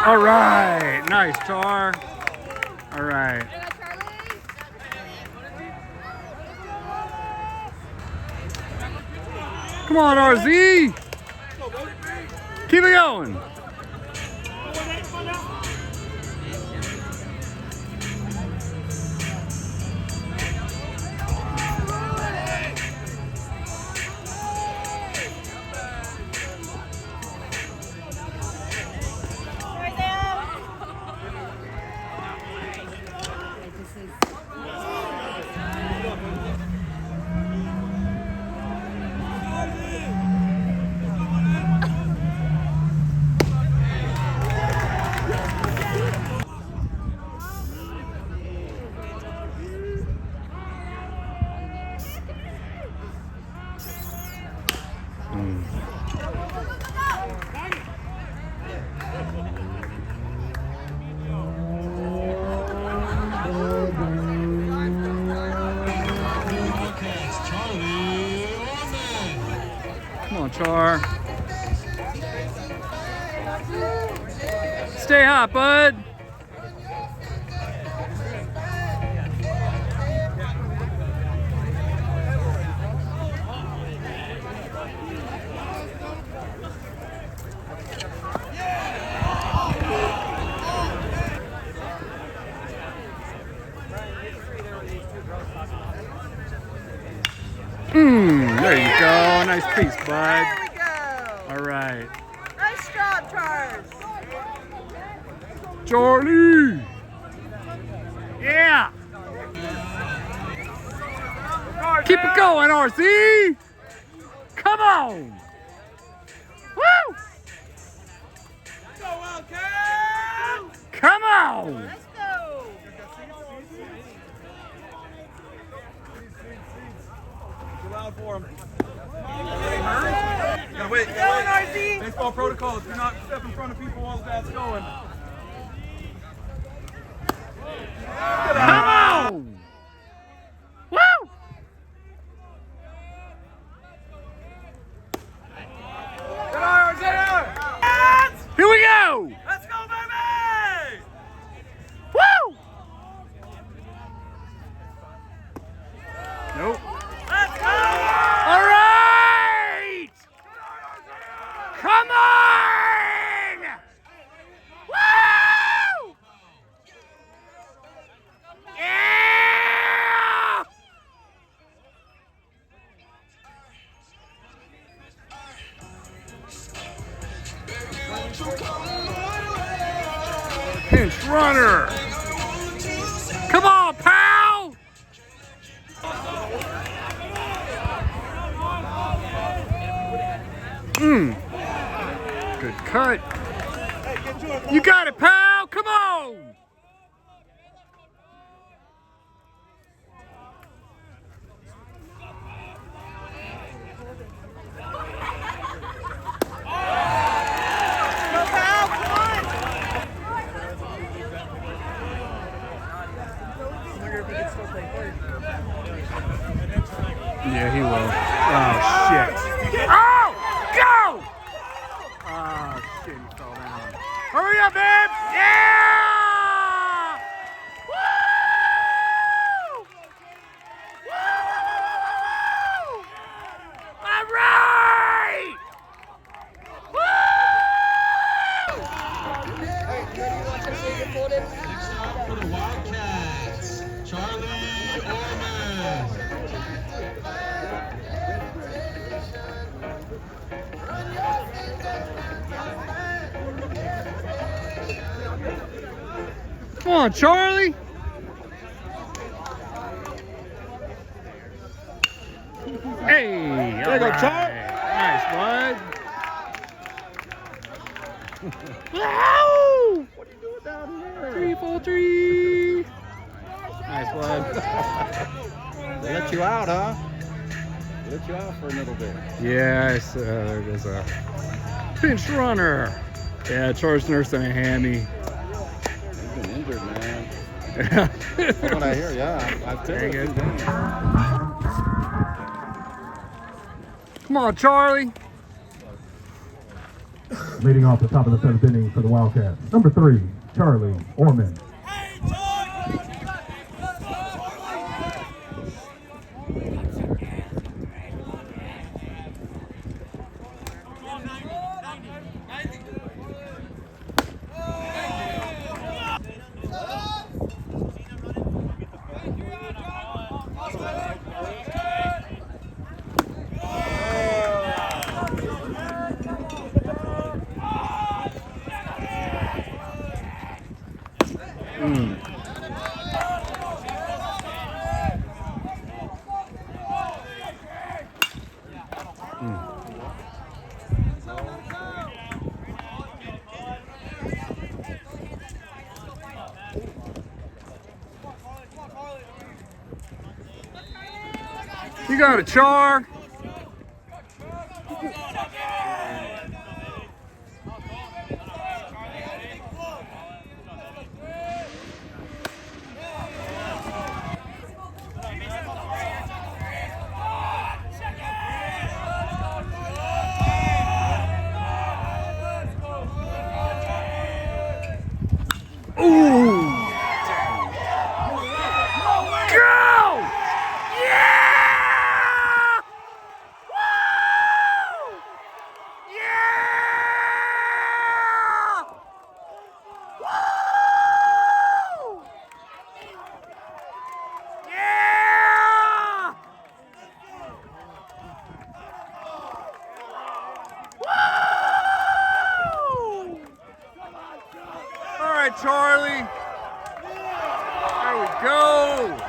All right, nice, Tar. All right. Come on, RZ. Keep it going. Come on, Char. Stay hot, bud. There you go. Nice piece, bud. There we go. All right. Nice job, Charles. Charlie. Yeah. Keep it going, RC. Come on. Woo. Come on. Let's go. Too loud for him. Gotta wait. Baseball protocol. Do not step in front of people while the bat's going. Come on. Woo. Here we go. Let's go, baby! Woo. Nope. Let's go! All right. Come on. Woo. Yeah. Pinch runner. Come on, pal. Good cut. You got it, pal. Come on. Go, pal. Come on. Yeah, he will. Oh, shit. Oh, go! Oh, shit, he fell down. Hurry up, babe! Yeah! Woo! Woo! All right! Woo! For the Wildcats, Charlie Orman. Come on, Charlie. Hey, There you go, Char. What? Wow! What are you doing down here? 3-4-3. Nice blood. They let you out, huh? They let you out for a little bit. Yes, there goes a pinch runner. Yeah, charged nurse and a hammy. He's been injured, man. Yeah. That's what I hear, yeah. I've Dang taken it. it. Come on, Charlie. Leading off the top of the 7th inning for the Wildcats, number 3, Charlie Orman. You got a char. Ooh! Go! Yeah! Woo! Yeah! Woo! Yeah! Woo! All right, Charlie. There we go.